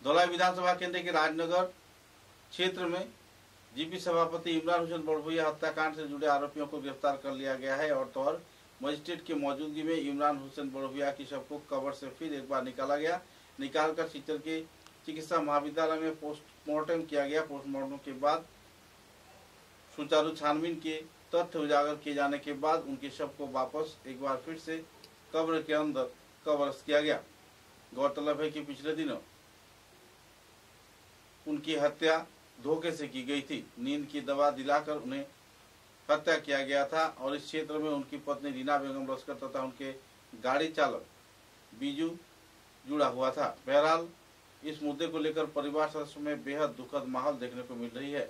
धौलाई विधानसभा केंद्र के राजनगर क्षेत्र में जीपी सभापति इमरान हुसैन बड़भुइया हत्याकांड से जुड़े आरोपियों को गिरफ्तार कर लिया गया है और तो और मजिस्ट्रेट की मौजूदगी में इमरान हुसैन बड़भुइया की शव को कब्र से फिर एक बार निकाला गया। निकालकर सिलचर के चिकित्सा महाविद्यालय में पोस्टमार्टम किया गया। पोस्टमार्टम के बाद सुचारू छानबीन के तथ्य उजागर किए जाने के बाद उनके शव को वापस एक बार फिर से कब्र के अंदर कब्र किया गया। गौरतलब है कि पिछले दिनों उनकी हत्या धोखे से की गई थी। नींद की दवा दिलाकर उन्हें हत्या किया गया था और इस क्षेत्र में उनकी पत्नी रीना बेगम लश्कर तथा उनके गाड़ी चालक बीजू जुड़ा हुआ था। बहरहाल इस मुद्दे को लेकर परिवार सदस्यों में बेहद दुखद माहौल देखने को मिल रही है।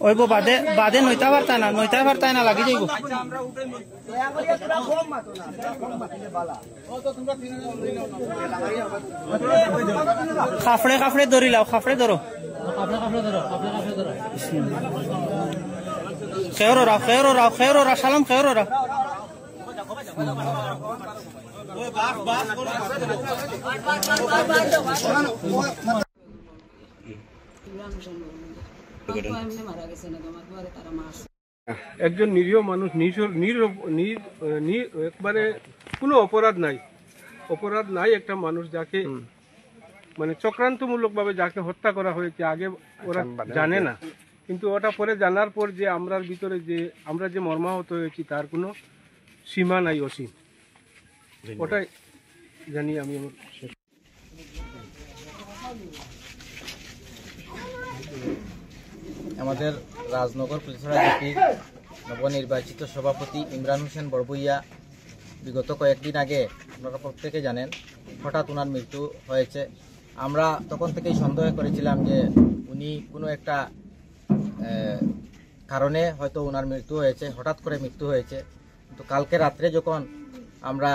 ওই বাদে বাদে নইতা পারতা না লাগি যাইব খাফড়ে খাফড়ে ধরি লাও খাফড়ে ধরো খেয়রো সালাম খেয়রো একজন নিরীহ মানুষ একবারে কোনো অপরাধ নাই একটা মানুষ যাকে মানে চক্রান্তমূলকভাবে যাকে হত্যা করা হয়েছে আগে ওরা জানে না, কিন্তু ওটা পরে জানার পর যে আমরার ভিতরে যে আমরা যে মর্মাহত হয়েছি তার কোনো সীমা নাই, অসীম। ওটাই জানি আমি। আমাদের রাজনগর পুলিশরা জিপির নবনির্বাচিত সভাপতি ইমরান হোসেন বড়ভুইয়া বিগত কয়েকদিন আগে আপনারা প্রত্যেকে জানেন হঠাৎ ওনার মৃত্যু হয়েছে। আমরা তখন থেকেই সন্দেহ করেছিলাম যে উনি কোনো একটা কারণে হয়তো ওনার মৃত্যু হয়েছে, হঠাৎ করে মৃত্যু হয়েছে। কিন্তু কালকে রাত্রে যখন আমরা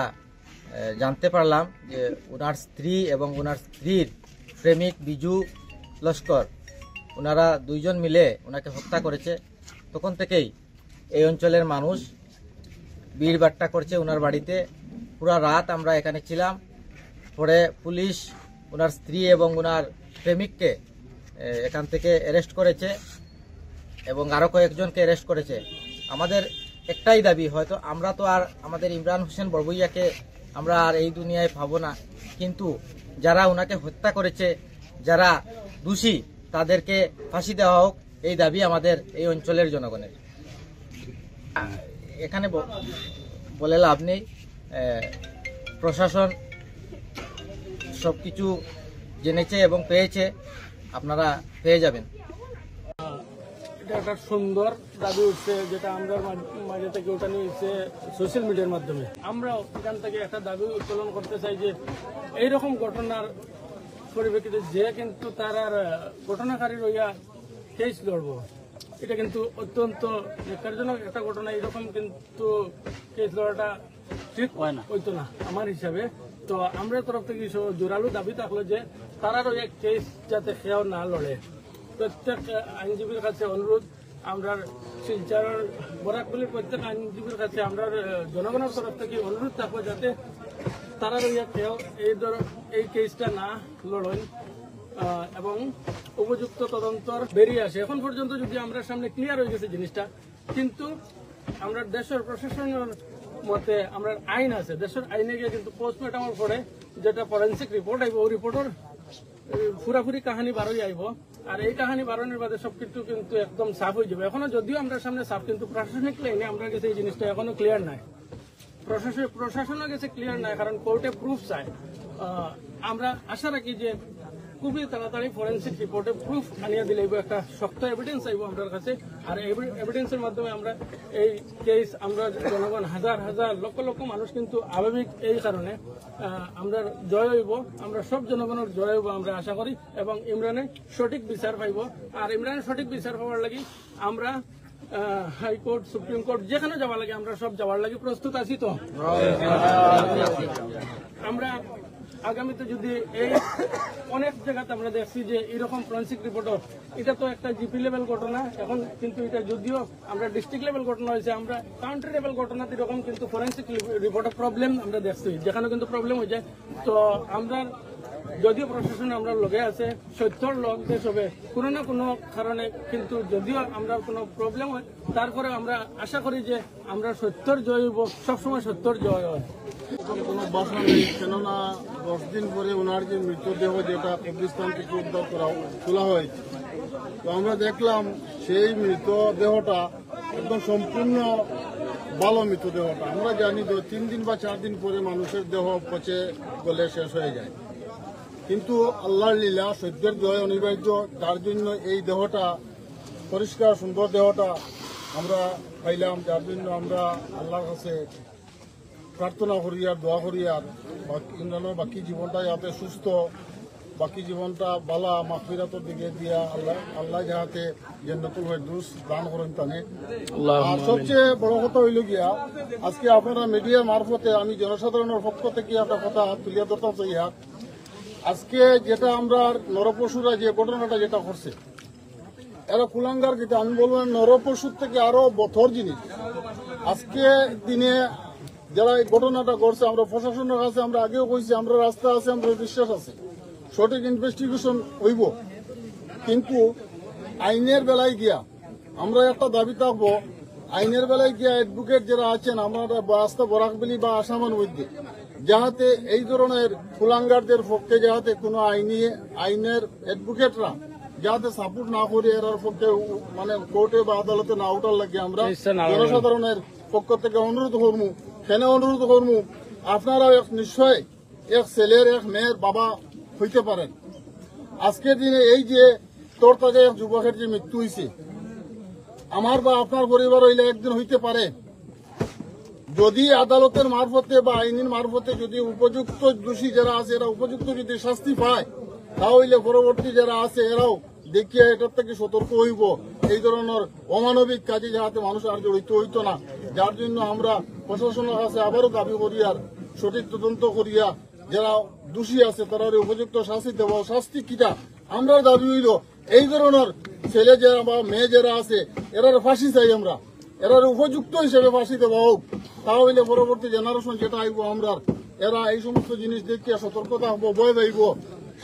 জানতে পারলাম যে ওনার স্ত্রী এবং ওনার স্ত্রীর প্রেমিক বিজু লস্কর ওনারা দুইজন মিলে ওনাকে হত্যা করেছে, তখন থেকেই এই অঞ্চলের মানুষ ভিড়ভাট্টা করছে ওনার বাড়িতে। পুরা রাত আমরা এখানে ছিলাম। পরে পুলিশ ওনার স্ত্রী এবং ওনার প্রেমিককে এখান থেকে অ্যারেস্ট করেছে এবং আরও কয়েকজনকে অ্যারেস্ট করেছে। আমাদের একটাই দাবি, হয়তো আমরা তো আর আমাদের ইমরান হোসেন বড়ভুইয়াকে আমরা আর এই দুনিয়ায় পাবো না, কিন্তু যারা ওনাকে হত্যা করেছে, যারা দোষী তাদেরকে ফাঁসি দেওয়া হোক, এই দাবি আমাদের এই অঞ্চলের জনগণের। এখানে বলে লাভ নেই, প্রশাসন সবকিছু জেনেছে এবং পেয়েছে, আপনারা পেয়ে যাবেন। এটা একটা সুন্দর দাবি উঠছে, যেটা আমরা মাঝে থেকে ওটা নিয়েছে সোশ্যাল মিডিয়ার মাধ্যমে। আমরা এখান থেকে একটা দাবি উত্তোলন করতে চাই যে এইরকম ঘটনার পরিপ্রেক্ষিতে যে কিন্তু তার আর ঘটনাকারী রইয়া কেস লড়বো, এটা কিন্তু অত্যন্ত ন্যাক্কারজনক একটা ঘটনা। এরকম কিন্তু কেস লড়াটা ঠিক হইতো না আমার হিসাবে। তো আমরা তরফ থেকে জোরালো দাবি থাকলো যে তারা রইয়া কেস যাতে সেও না লড়ে। প্রত্যেক আইনজীবীর কাছে অনুরোধ, আমরা শিলচরের বরাকগুলির প্রত্যেক আইনজীবীর কাছে আমরা জনগণের তরফ থেকে অনুরোধ থাকবো যাতে তারা রইয়া কেউ এই কেসটা না লড়েন এবং উপযুক্ত তদন্তর বেরিয়ে আসে। এখন পর্যন্ত যদি আমরা সামনে ক্লিয়ার হয়ে গেছে জিনিসটা, কিন্তু আমরা দেশের প্রশাসনের মতে আমরা আইন আছে, দেশের আইনে গিয়ে কিন্তু পোস্টমর্টমের পরে যেটা ফরেন্সিক রিপোর্ট আইব, ওই রিপোর্টের পুরাপুরি কাহানি বারোই আইব। আর এই কাহানি বারোনের বাদে সবকিছু কিন্তু একদম সাফ হয়ে যাবে। এখনো যদিও আমরা সামনে সাফ, কিন্তু প্রশাসনিক লাইনে আমরা গেছে এই জিনিসটা এখনো ক্লিয়ার নাই। প্রশাসনের কাছে ক্লিয়ার নাই, কারণ কোর্টে প্রুফ চায়। আমরা আশা রাখি যে খুবই তাড়াতাড়ি ফরেন্সিক রিপোর্টে প্রুফ আনিয়ে দিলে একটা শক্ত এভিডেন্স আইব আমাদের কাছে। আর এভিডেন্সের মাধ্যমে আমরা এই কেস আমরা জনগণ হাজার হাজার লক্ষ লক্ষ মানুষ কিন্তু আবেগিক এই কারণে আমরা জয় হইব, আমরা সব জনগণের জয় হইব আমরা আশা করি, এবং ইমরানের সঠিক বিচার পাইব। আর ইমরানের সঠিক বিচার পাওয়ার লাগি আমরা হাইকোর্ট, সুপ্রিম কোর্ট, যেখানে যাওয়া লাগে আমরা সব যাওয়ার লাগে প্রস্তুত আছি। তো আমরা আগামীতে যদি এই অনেক জায়গাতে আমরা দেখছি যে এরকম ফরেন্সিক রিপোর্টও, এটা তো একটা জিপি লেভেল ঘটনা এখন, কিন্তু এটা যদিও আমরা ডিস্ট্রিক্ট লেভেল ঘটনা হয়েছে, আমরা কাউন্ট্রি লেভেল ঘটনাতে এরকম কিন্তু ফরেন্সিক রিপোর্টের প্রবলেম আমরা দেখছি, যেখানে কিন্তু প্রবলেম হয়ে যায়। তো আমরা যদিও প্রশাসন আমরা লগে আছে, সত্যর লোক দেশ হবে কোনো না কোনো কারণে, কিন্তু যদিও আমরা কোনো প্রবলেম হয় তারপরে আমরা আশা করি যে আমরা সত্যর জয় হইব, সবসময় সত্যর জয় হয়। কোনো বাসা নেই, কেননা 10 দিন পরে ওনার যে মৃতদেহ যেটা কবরস্থান থেকে উদ্ধার তোলা হয়েছে, তো আমরা দেখলাম সেই মৃতদেহটা একদম সম্পূর্ণ ভালো মৃতদেহটা। আমরা জানি তো 3 দিন বা 4 দিন পরে মানুষের দেহ পচে গলে শেষ হয়ে যায়, কিন্তু আল্লাহর লীলা, সত্যের জয় অনিবার্য। তার জন্য এই দেহটা, পরিষ্কার সুন্দর দেহটা আমরা পাইলাম, যার জন্য আমরা আল্লাহর কাছে প্রার্থনা করি আর দোয়া করি আর ইমরানের বাকি জীবনটা যাতে সুস্থ, বাকি জীবনটা বালা মাগফিরাতের দিকে দিয়া আল্লাহ যাহাতে জান্নাতুল ফেরদৌস দান করেন তানে। আর সবচেয়ে বড় কথা হইল গিয়া, আজকে আপনারা মিডিয়ার মারফতে আমি জনসাধারণের পক্ষ থেকে একটা কথা তুলিয়া ধরতে চাই। আজকে যেটা আমরা নরপশুরা যে ঘটনাটা যেটা করছে, এরা কুলাঙ্গার কিন্তু আমি বলবো নরপশুর থেকে আরো বথর জিনিস। আজকে দিনে যারা এই ঘটনাটা করছে, আমরা প্রশাসনের কাছে আমরা আগেও কইছি, আমরা রাস্তা আছে, আমরা বিশ্বাস আছে সঠিক ইনভেস্টিগেশন হইব, কিন্তু আইনের বেলায় গিয়া আমরা একটা দাবি থাকবো, আইনের বেলায় গিয়া অ্যাডভোকেট যারা আছেন আমরা রাস্তা বরাকবেলি বা আসামের মধ্যে, যাহাতে এই ধরনের কুলাঙ্গারদের পক্ষে যাহাতে কোনো আইনের অ্যাডভোকেটরা যাতে সাপোর্ট না করে এর পক্ষে মানে কোর্টে বা আদালতে না উঠার লাগে আমরা জনসাধারণের পক্ষ থেকে অনুরোধ করবো। কেন অনুরোধ করবো, আপনারা নিশ্চয় এক ছেলের এক মেয়ের বাবা হইতে পারেন। আজকের দিনে এই যে তোর তাকে এক যুবকের যে মৃত্যু হয়েছে, আমার বা আপনার পরিবার হইলে একদিন হইতে পারে। যদি আদালতের মারফতে বা আইনের মারফতে যদি উপযুক্ত দোষী যারা আছে এরা উপযুক্ত যদি শাস্তি পায়, তাহলে পরবর্তী যারা আছে এরাও দেখিয়া এটার থেকে সতর্ক হইব, এই ধরনের অমানবিক কাজে যাতে মানুষ আর জড়িত হইত না। যার জন্য আমরা প্রশাসনের কাছে আবারও দাবি করি আর সঠিক তদন্ত করিয়া যারা দোষী আছে তারা উপযুক্ত শাস্তি দেব। শাস্তি কিটা আমরা দাবি হইল, এই ধরনের ছেলে যারা বা মেয়ে যারা আছে এরার ফাঁসি চাই, আমরা এরার উপযুক্ত হিসেবে ফাঁসি দেওয়া হোক, তাহলে পরবর্তী জেনারেশন যেটা আইব আমরা এরা এই সমস্ত জিনিস দেখিয়া সতর্কতা হবো, ভয় পাইব।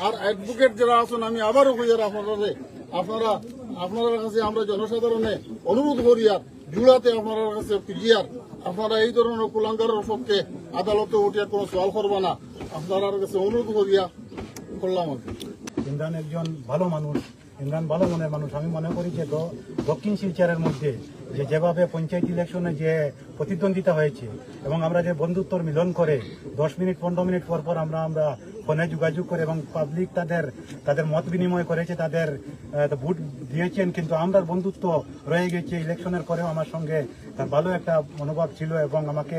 আর অ্যাডভোকেট যারা আছেন আমি আবারও কই আর আপনারা কাছে আমরা জনসাধারণে অনুরোধ করি আর জুড়াতে আপনার কাছে ফিরিয়ার আপনারা এই ধরনের কুলাঙ্গারের পক্ষে আদালতে উঠিয়া কোনো সওয়াল করবা না, আপনার কাছে অনুরোধ করিয়া করলাম। ইমরান একজন ভালো মানুষ, ইমরান ভালো মনের মানুষ। আমি মনে করি যে দক্ষিণ শিলচরের মধ্যে যেভাবে পঞ্চায়েত ইলেকশনে যে প্রতিদ্বন্দ্বিতা হয়েছে এবং আমরা যে বন্ধুত্বর মিলন করে 10 মিনিট 15 মিনিট পর পর আমরা ফোনে যোগাযোগ করে এবং পাবলিক তাদের মত বিনিময় করেছে, তাদের ভোট দিয়েছেন, কিন্তু আমরা বন্ধুত্ব রয়ে গেছে। ইলেকশনের পরেও আমার সঙ্গে তার ভালো একটা মনোভাব ছিল এবং আমাকে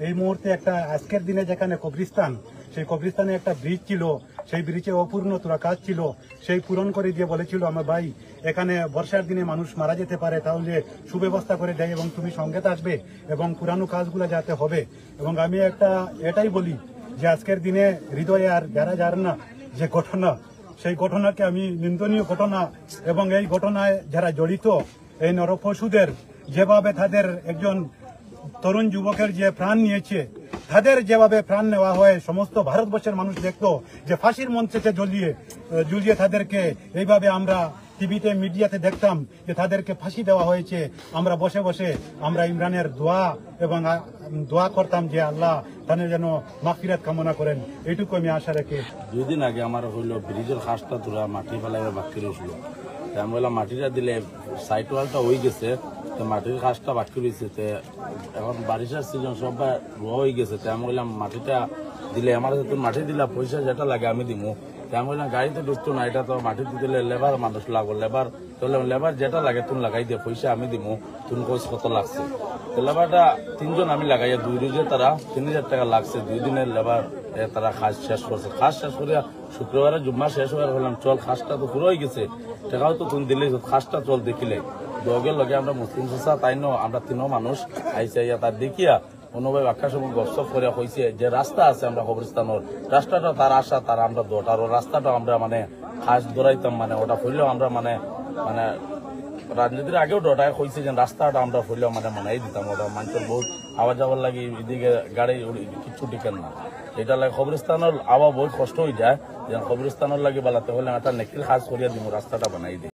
এই মুহূর্তে একটা আজকের দিনে যেখানে কবরস্থান, সেই কবরস্থানে একটা ব্রিজ ছিল, সেই ব্রিজে অপূর্ণ তোরা কাজ ছিল, সেই পূরণ করে দিয়ে বলেছিল আমার ভাই এখানে বর্ষার দিনে মানুষ মারা যেতে পারে, তাহলে সুব্যবস্থা করে দেয় এবং তুমি সঙ্গে থাকবে এবং পুরানো কাজগুলো যাতে হবে। এবং আমি এটাই বলি যে আজকের দিনে হৃদয়ে আর যারা না যে ঘটনা, সেই ঘটনাকে আমি নিন্দনীয় ঘটনা এবং এই ঘটনায় যারা জড়িত এই নরপশুদের যেভাবে তাদের একজন তরুণ যুবকের যে প্রাণ নিয়েছে, তাদের যেভাবে প্রাণ নেওয়া হয় সমস্ত ভারতবর্ষের মানুষ দেখতো যে ফাঁসির মঞ্চেতে ঝুলিয়ে তাদেরকে এইভাবে আমরা টিভিতে মিডিয়াতে দেখতাম যে তাদেরকে ফাঁসি দেওয়া হয়েছে। আমরা বসে বসে আমরা ইমরানের দোয়া করতাম যে আল্লাহ তাদের যেন মাগফিরাত কামনা করেন, এইটুকু আমি আশা রেখে। 2 দিন আগে আমার হইল ব্রিজের খাসটা তোরা মাটি ফেলাইবার বাকি রয়েছিল, আমি বললাম মাটিটা দিলে সাইড ওয়ালটা হয়ে গেছে, মাটির খাসটা বাকি রয়েছে, এখন বারিশের সিজন সব হয়ে গেছে, আমি বললাম মাটিটা দিলে আমার হাতে মাটি দিলা পয়সা যেটা লাগে আমি দিমু, আমি বললাম গাড়িতে ঢুকতো না, এটা তো মাটি দিলে লেবার মানুষ লাগবো, লেবার যেটা লাগে তুমি লাগাই দিয়ে পয়সা আমি দিমু, তুমি কোচ কত লাগছে। লেবারটা 3 জন আমি লাগাইয়া 2 রোজে তারা 3000 টাকা লাগছে, 2 দিনের লেবার তারা খাস শেষ করছে। খাস শেষ করিয়া শুক্রবারে জুম্মা শেষ হয়ে বললাম চল খাসটা তো পুরো হয়ে গেছে, টাকাও তো তুমি দিলে খাসটা চল দেখিলে দগের লগে আমরা মুসলিম চাচা তাই আমরা তিনও মানুষ আইসে তার দেখিয়া অনুভব আখ্যা সময় গপসপ করে কইছে যে রাস্তা আছে আমরা কবরস্থানের রাস্তাটা তার আশা তার আমরা দোট আর রাস্তাটা আমরা মানে খাস দৌড়াইতাম মানে ওটা ফুললেও আমরা মানে মানে রাজনীতির আগেও ডটায় কইছে যে রাস্তাটা আমরা ফুললেও মানে মানাই দিতাম ওটা মানুষের বহুত আওয়া যাওয়ার লাগে এদিকে গাড়ি কিছু টিকেন না এটা লাগে কবরস্থানের আওয়া বহুত কষ্ট হয়ে যায় যে কবরস্থানের লাগে বেলাতে হলে একটা নেকিল খাস করিয়া দিব রাস্তাটা বানাই দিই।